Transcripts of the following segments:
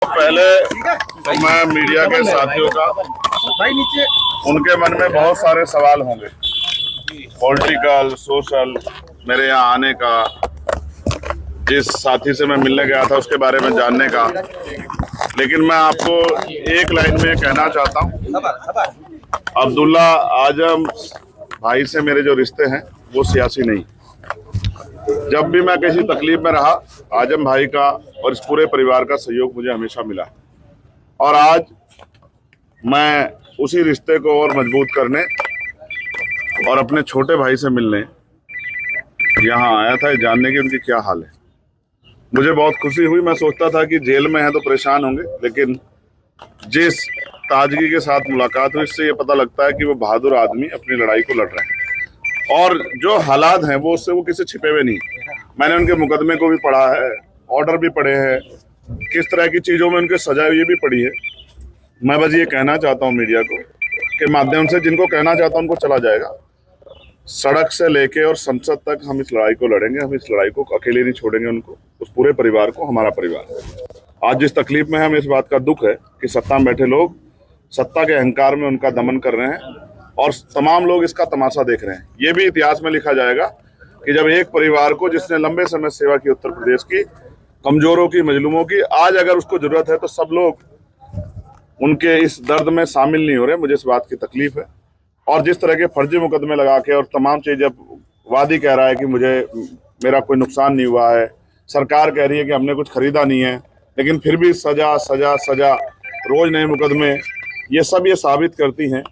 पहले तो मैं मीडिया के साथियों का, उनके मन में बहुत सारे सवाल होंगे, पॉलिटिकल, सोशल, मेरे यहाँ आने का, जिस साथी से मैं मिलने गया था उसके बारे में जानने का। लेकिन मैं आपको एक लाइन में कहना चाहता हूँ, अब्दुल्ला आजम भाई से मेरे जो रिश्ते हैं वो सियासी नहीं। जब भी मैं किसी तकलीफ में रहा, आजम भाई का और इस पूरे परिवार का सहयोग मुझे हमेशा मिला, और आज मैं उसी रिश्ते को और मजबूत करने और अपने छोटे भाई से मिलने यहाँ आया था, जानने की उनकी क्या हाल है। मुझे बहुत खुशी हुई। मैं सोचता था कि जेल में है तो परेशान होंगे, लेकिन जिस ताजगी के साथ मुलाकात हुई, इससे ये पता लगता है कि वो बहादुर आदमी अपनी लड़ाई को लड़ रहे हैं, और जो हालात हैं वो उससे वो किसी छिपे हुए नहीं। मैंने उनके मुकदमे को भी पढ़ा है, ऑर्डर भी पढ़े हैं, किस तरह की चीज़ों में उनके सजा हुई भी पढ़ी है। मैं बस ये कहना चाहता हूँ मीडिया को के माध्यम से, जिनको कहना चाहता हूँ उनको चला जाएगा। सड़क से लेके और संसद तक हम इस लड़ाई को लड़ेंगे। हम इस लड़ाई को अकेले नहीं छोड़ेंगे, उनको, उस पूरे परिवार को, हमारा परिवार। आज जिस तकलीफ में हम, इस बात का दुख है कि सत्ता में बैठे लोग सत्ता के अहंकार में उनका दमन कर रहे हैं, और तमाम लोग इसका तमाशा देख रहे हैं। ये भी इतिहास में लिखा जाएगा कि जब एक परिवार को, जिसने लंबे समय सेवा की उत्तर प्रदेश की, कमजोरों की, मजलूमों की, आज अगर उसको जरूरत है तो सब लोग उनके इस दर्द में शामिल नहीं हो रहे। मुझे इस बात की तकलीफ है। और जिस तरह के फर्जी मुकदमे लगा के और तमाम चीज़, जब वादी कह रहा है कि मेरा कोई नुकसान नहीं हुआ है, सरकार कह रही है कि हमने कुछ खरीदा नहीं है, लेकिन फिर भी सजा सजा सजा, रोज नए मुकदमे, ये सब ये साबित करती हैं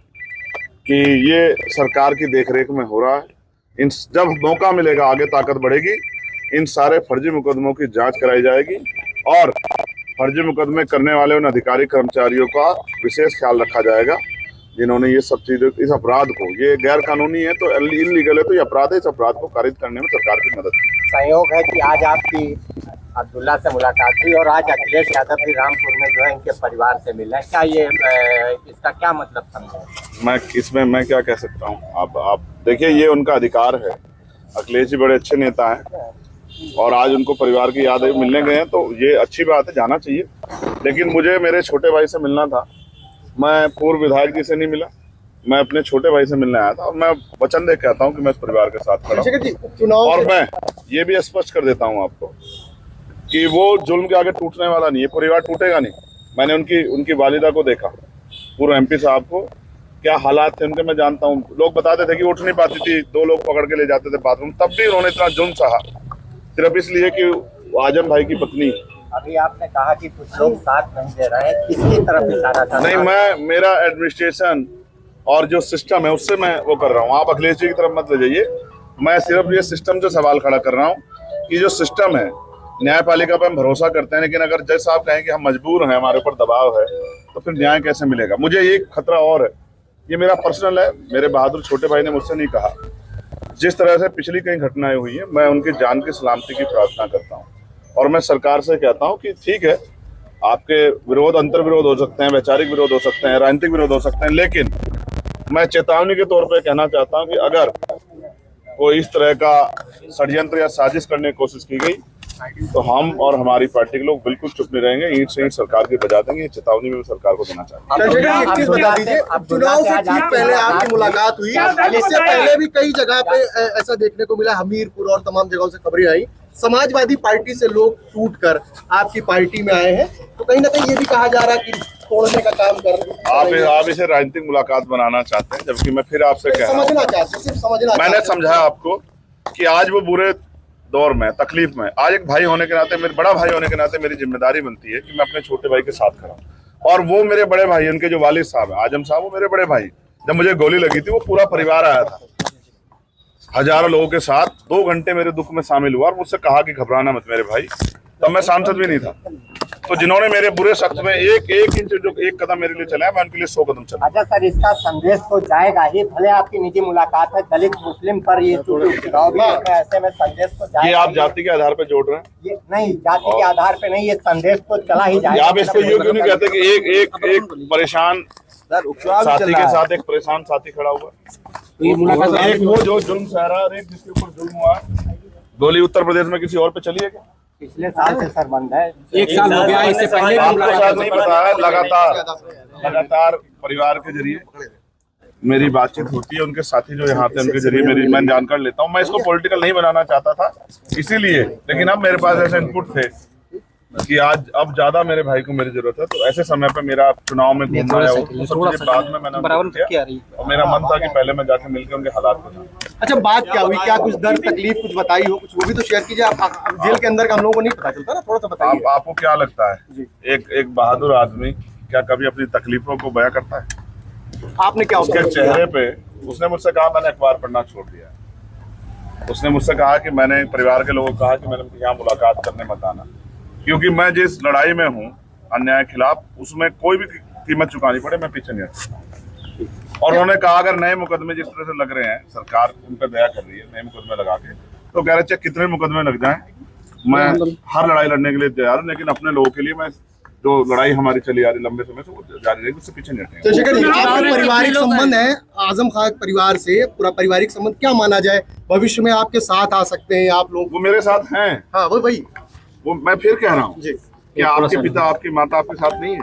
कि ये सरकार की देखरेख में हो रहा है। जब मौका मिलेगा, आगे ताकत बढ़ेगी, इन सारे फर्जी मुकदमों की जांच कराई जाएगी, और फर्जी मुकदमे करने वाले उन अधिकारी कर्मचारियों का विशेष ख्याल रखा जाएगा जिन्होंने ये सब चीजें, इस अपराध को, ये गैर कानूनी है तो इलीगल है तो ये अपराध है, इस अपराध को खारिज करने में सरकार की मदद की। सहयोग है कि आज आपकी अब्दुल्ला से मुलाकात हुई और आज अखिलेश यादव भी रामपुर में जो है इनके परिवार से मिला है, क्या ये इसका क्या मतलब समझे? मैं क्या कह सकता हूँ? आप देखिए, ये उनका अधिकार है। अखिलेश जी बड़े अच्छे नेता हैं, और आज उनको परिवार की याद मिलने गए हैं, तो ये अच्छी बात है, जाना चाहिए। लेकिन मुझे मेरे छोटे भाई से मिलना था। मैं पूर्व विधायक जी से नहीं मिला, मैं अपने छोटे भाई से मिलने आया था, और मैं वचन दे कहता हूँ कि मैं इस परिवार के साथ खड़ा हूँ। और मैं ये भी स्पष्ट कर देता हूँ आपको कि वो जुल्म के आगे टूटने वाला नहीं है, परिवार टूटेगा नहीं। मैंने उनकी वालिदा को देखा, पूर्व MP साहब को, क्या हालात थे उनके मैं जानता हूँ। लोग बताते थे कि उठ नहीं पाती थी, 2 लोग पकड़ के ले जाते थे बाथरूम, तब भी उन्होंने इतना जुल्म सहा, सिर्फ इसलिए कि आजम भाई की पत्नी। अभी आपने कहा कि कुछ लोग साथ नहीं दे रहे हैं, किसकी तरफ इशारा था? नहीं, मेरा एडमिनिस्ट्रेशन और जो सिस्टम है उससे मैं वो कर रहा हूँ। आप अखिलेश जी की तरफ मत ले जाइए। मैं सिर्फ ये सिस्टम से सवाल खड़ा कर रहा हूँ कि जो सिस्टम है, न्यायपालिका पर हम भरोसा करते हैं, लेकिन अगर जज साहब कहें कि हम मजबूर हैं, हमारे ऊपर दबाव है, तो फिर न्याय कैसे मिलेगा? मुझे एक खतरा और है, ये मेरा पर्सनल है, मेरे बहादुर छोटे भाई ने मुझसे नहीं कहा। जिस तरह से पिछली कई घटनाएं हुई हैं, मैं उनकी जान की सलामती की प्रार्थना करता हूँ, और मैं सरकार से कहता हूँ कि ठीक है, आपके विरोध, अंतर विरोध हो सकते हैं, वैचारिक विरोध हो सकते हैं, राजनीतिक विरोध हो सकते हैं, लेकिन मैं चेतावनी के तौर पर कहना चाहता हूँ कि अगर कोई इस तरह का षड्यंत्र या साजिश करने की कोशिश की गई तो हम और हमारी पार्टी के लोग बिल्कुल चुप नहीं रहेंगे, ईंट से ईंट सरकार की बजा देंगे। ये चेतावनी में सरकार को देना चाहते हैं। एक चीज बता दीजिए, चुनाव से ठीक पहले आपकी मुलाकात हुई, इससे पहले भी कई जगह पे ऐसा देखने को मिला, हमीरपुर और तमाम जगहों से खबरें आई, समाजवादी पार्टी से लोग टूटकर आपकी पार्टी में आए हैं, तो कहीं ना कहीं ये भी कहा जा रहा है कि तोड़ने का काम कर रहे हैं। आप इसे राजनीतिक मुलाकात बनाना चाहते हैं, जबकि मैं फिर आपसे कह रहा हूं, समझना चाहते, सिर्फ समझना। मैंने समझाया आपको कि आज वो बुरे दौर में, तकलीफ में, आज एक भाई होने के नाते, मेरे बड़ा भाई होने के नाते मेरी जिम्मेदारी बनती है कि मैं अपने छोटे भाई के साथ खड़ा हूं। और वो मेरे बड़े भाई, उनके जो वालिद साहब हैं, आजम साहब, वो मेरे बड़े भाई। जब मुझे गोली लगी थी, वो पूरा परिवार आया था, हजारों लोगों के साथ, 2 घंटे मेरे दुख में शामिल हुआ, और मुझसे कहा कि घबराना मत मेरे भाई। तब मैं सांसद भी नहीं था। तो जिन्होंने मेरे बुरे सख्त में एक इंच, जो एक कदम मेरे लिए चला, मैं उनके लिए 100 कदम चला। अच्छा सर, इसका संदेश तो जाएगा ही, भले आपकी निजी मुलाकात है, दलित मुस्लिम पर ये चुनाव भी ऐसे में संदेश तो जाएगा। ये आप जाति के आधार पर जोड़ रहे हैं? ये नहीं, जाति के आधार पे नहीं, ये संदेश तो चला ही जाएगा। आप इसको यूँ क्यों नहीं कहते कि एक परेशान साथी के साथ एक परेशान साथी खड़ा हुआ, एक वो जो जुल्म सह रहा है, एक जिसके ऊपर जुल्म हुआ। गोली उत्तर प्रदेश में किसी और पे चली है क्या? पिछले साल से सर बंद है। एक साल हो गया, इससे पहले भी आपको मुलाकात शायद नहीं पता है, लगातार परिवार के जरिए मेरी बातचीत होती है, उनके साथी जो यहाँ थे उनके जरिए मेरी मैं जानकारी लेता हूँ। मैं इसको पॉलिटिकल नहीं बनाना चाहता था इसीलिए, लेकिन अब मेरे पास ऐसे इनपुट थे कि आज अब ज्यादा मेरे भाई को मेरी जरूरत है, तो ऐसे समय पे मेरा चुनाव में घूमना है, वो सब चीजें बाद में मैंने उनको किया और मेरा मन था कि पहले मैं जाके मिलकर उनके हालात को जानूं। अच्छा, बात क्या हुई? क्या कुछ दर्द तकलीफ कुछ बताई हो? कुछ वो भी तो शेयर कीजिए। आप जेल के अंदर का हम लोगों को नहीं पता चलता ना, थोड़ा सा बताइए। आपको क्या लगता है एक बहादुर आदमी क्या कभी अपनी तकलीफों को बयां करता है? आपने क्या उसके चेहरे पे उसने मुझसे कहा मैंने अखबार पढ़ना छोड़ दिया। उसने मुझसे कहा कि मैंने परिवार के लोगों को कहा कि मैंने यहाँ मुलाकात करने मत आना, क्योंकि मैं जिस लड़ाई में हूँ अन्याय के खिलाफ, उसमें कोई भी कीमत चुकानी पड़े मैं पीछे नहीं हटता। और उन्होंने कहा अगर नए मुकदमे जिस तरह से लग रहे हैं, सरकार उन पर दया कर रही है नए मुकदमे लगा के, तो कह रहे चाहे कितने मुकदमे लग जाएं मैं हर लड़ाई लड़ने के लिए तैयार हूँ, लेकिन अपने लोगों के लिए मैं जो लड़ाई हमारी चली आ रही लंबे समय से वो जारी रहेगी, उससे पीछे नहीं हटेंगे। तो शेखर जी, आपका पारिवारिक संबंध है आजम खान परिवार से, पूरा पारिवारिक संबंध क्या माना जाए? भविष्य में आपके साथ आ सकते हैं आप लोग? वो मेरे साथ हैं। हाँ वही वो मैं फिर कह रहा हूँ कि आपके पिता आपकी माता आपके साथ नहीं है,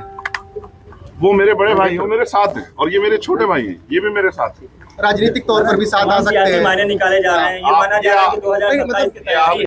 वो मेरे बड़े भाई हैं, मेरे साथ हैं, और ये मेरे छोटे भाई हैं, ये भी मेरे साथ हैं। राजनीतिक तौर पर भी साथ आ सकते हैं। मायने निकाले जा रहे हैं, ये माना जा रहा है कि 2027 की तैयारी